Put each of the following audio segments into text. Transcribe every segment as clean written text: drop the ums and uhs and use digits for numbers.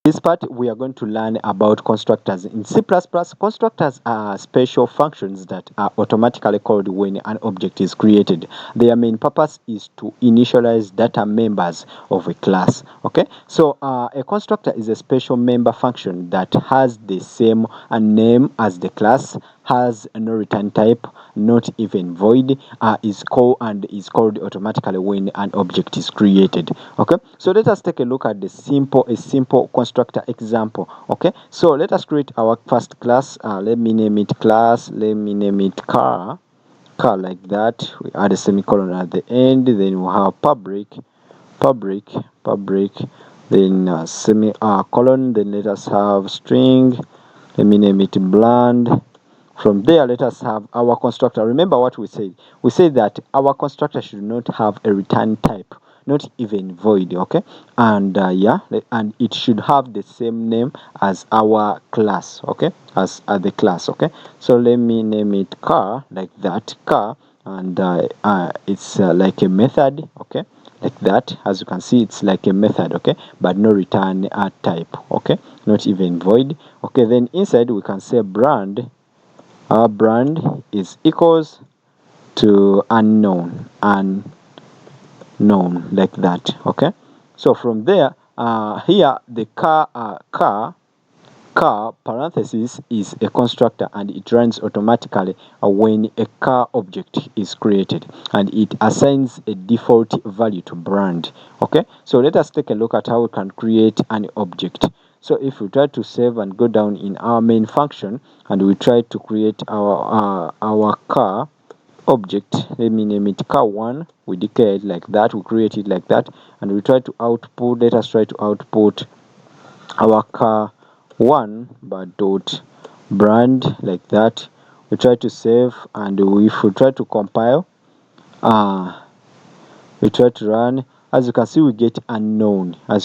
This part we are going to learn about constructors. In C++, constructors are special functions that are automatically called when an object is created. Their main purpose is to initialize data members of a class. Okay, so a constructor is a special member function that has the same name as the class, has no return type, not even void, is called automatically when an object is created. Okay, so let us take a look at a simple constructor example. Okay, so let us create our first class. Let me name it class. Let me name it car like that. We add a semicolon at the end. Then we have public, then semicolon. Then let us have string. Let me name it bland. From there, let us have our constructor. Remember what we said. We said that our constructor should not have a return type, not even void. Okay, and and it should have the same name as our class. Okay, as the class. Okay, so let me name it car like that, car, and it's like a method. Okay, like that. As you can see, it's like a method. Okay, but no return type. Okay, not even void. Okay, then inside we can say brand. Our brand is equals to unknown like that. Okay, so from there, here the car parenthesis is a constructor, and it runs automatically when a car object is created, and it assigns a default value to brand. Okay, so let us take a look at how we can create an object. So if we try to save and go down in our main function, and we try to create our car object, let me name it car1. We declare it like that, we create it like that, and we try to output. Let us try to output our car1 but dot brand like that. We try to save, and if we try to compile, we try to run. As you can see, we get unknown. So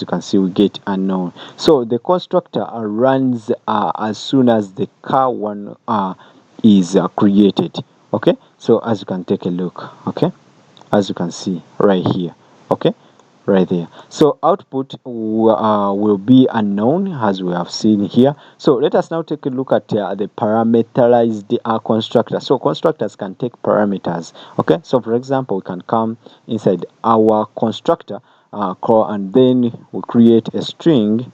the constructor runs as soon as the car1 is created. Okay, so as you can take a look. Okay, as you can see right here. Okay, right there. So output will be unknown, as we have seen here. So let us now take a look at the parameterized constructor. So constructors can take parameters. Okay, so for example, we can come inside our constructor call, and then we create a string.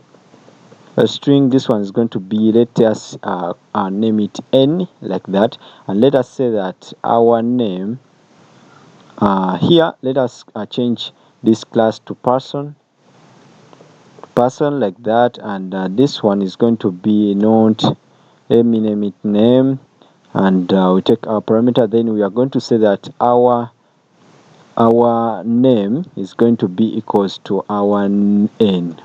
This one is going to be, let us name it n like that, and let us say that our name here, let us change this class to person like that, and this one is going to be not, let me name it name, and we take our parameter. Then we are going to say that our name is going to be equals to our n.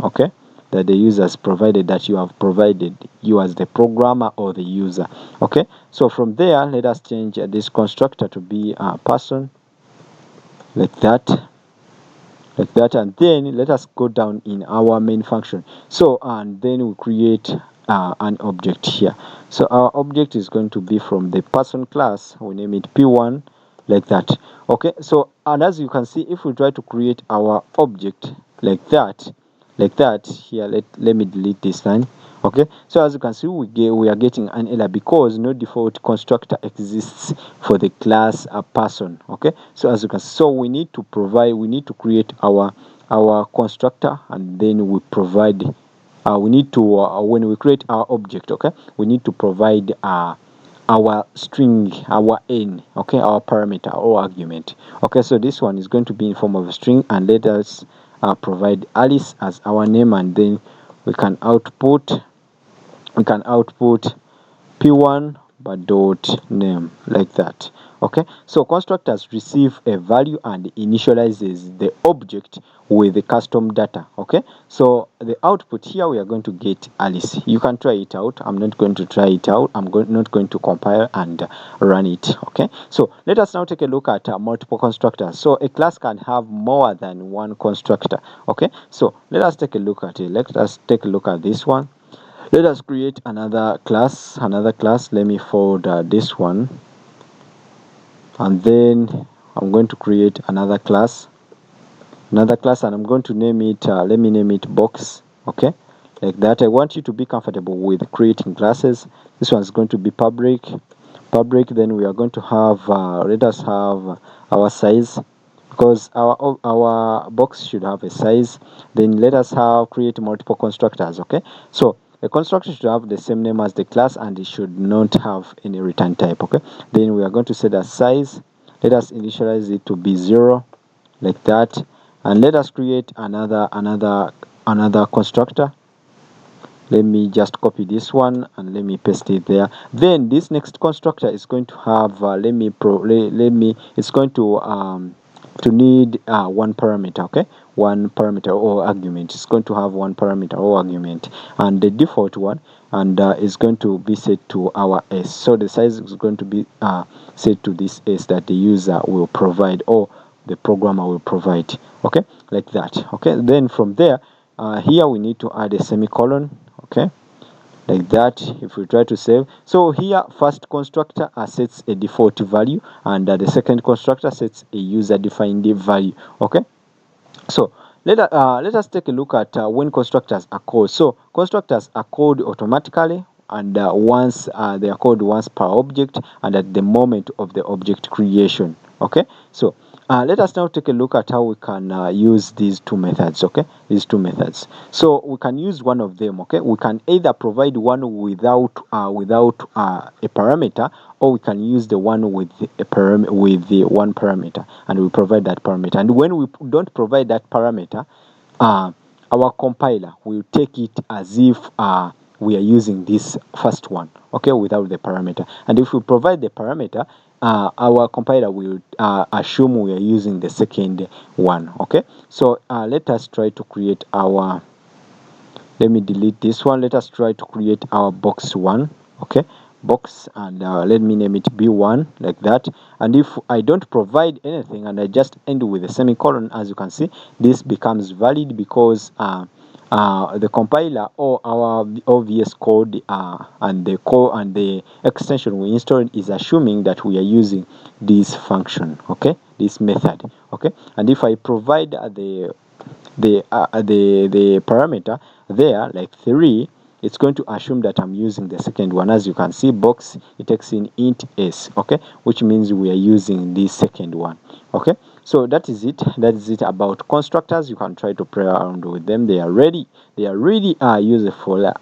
Okay, that the users provided, that you have provided, you as the programmer or the user. Okay, so from there, let us change this constructor to be person like that, and then let us go down in our main function. So and then we create an object here. So our object is going to be from the person class. We name it p1 like that. Okay, so and as you can see, if we try to create our object like that here, let me delete this line. Okay, so as you can see, we are getting an error because no default constructor exists for the class person. Okay, so as you can see, so we need to create our constructor, and then we provide we need to when we create our object. Okay, we need to provide our string, our n, okay, our parameter or argument. Okay, so this one is going to be in form of a string, and let us provide Alice as our name, and then we can output p1 but dot name like that. Okay, so constructors receive a value and initializes the object with the custom data. Okay, so the output here, we are going to get Alice. You can try it out. I'm not going to try it out. Not going to compile and run it. Okay, so let us now take a look at multiple constructors. So a class can have more than one constructor. Okay, so let us take a look at it. Let us take a look at this one. Let us create another class. Let me forward this one, and then I'm going to create another class, and I'm going to name it let me name it box. Okay, like that. I want you to be comfortable with creating classes. This one's going to be public. Then we are going to have let us have our size, because our box should have a size. Then let us have create multiple constructors. Okay, so a constructor should have the same name as the class, and it should not have any return type. Okay, then we are going to set a size. Let us initialize it to be 0, like that, and let us create another constructor. Let me just copy this one and let me paste it there. Then this next constructor is going to have it's going to need one parameter. Okay, one parameter or argument. It's going to have one parameter or argument, and the default one, and is going to be set to our s. So the size is going to be set to this s that the user will provide, or the programmer will provide. Okay, like that. Okay, then from there, here we need to add a semicolon. Okay, like that. If we try to save, so here first constructor sets a default value, and the second constructor sets a user defined value. Okay, so let us take a look at when constructors are called. So constructors are called automatically, and once they are called once per object, and at the moment of the object creation. Okay, so let us now take a look at how we can use these two methods. Okay, these two methods. So we can use one of them. Okay, we can either provide one without a parameter, or we can use the one with the one parameter, and we provide that parameter. And when we don't provide that parameter, our compiler will take it as if we are using this first one, okay, without the parameter. And if we provide the parameter, our compiler will assume we are using the second one. Okay, so let us try to create our, let me delete this one. Let us try to create our box 1. Okay, box, and let me name it b1, like that. And if I don't provide anything and I just end with a semicolon, as you can see, this becomes valid, because the compiler or our OVS code and the extension we installed is assuming that we are using this function. Okay, this method. Okay, and if I provide the parameter there, like 3, it's going to assume that I'm using the second one. As you can see, box, it takes in int s. Okay, which means we are using the second one. Okay, so that is it about constructors. You can try to play around with them. They are really useful.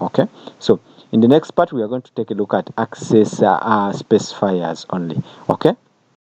Okay, so in the next part we are going to take a look at access specifiers only. Okay.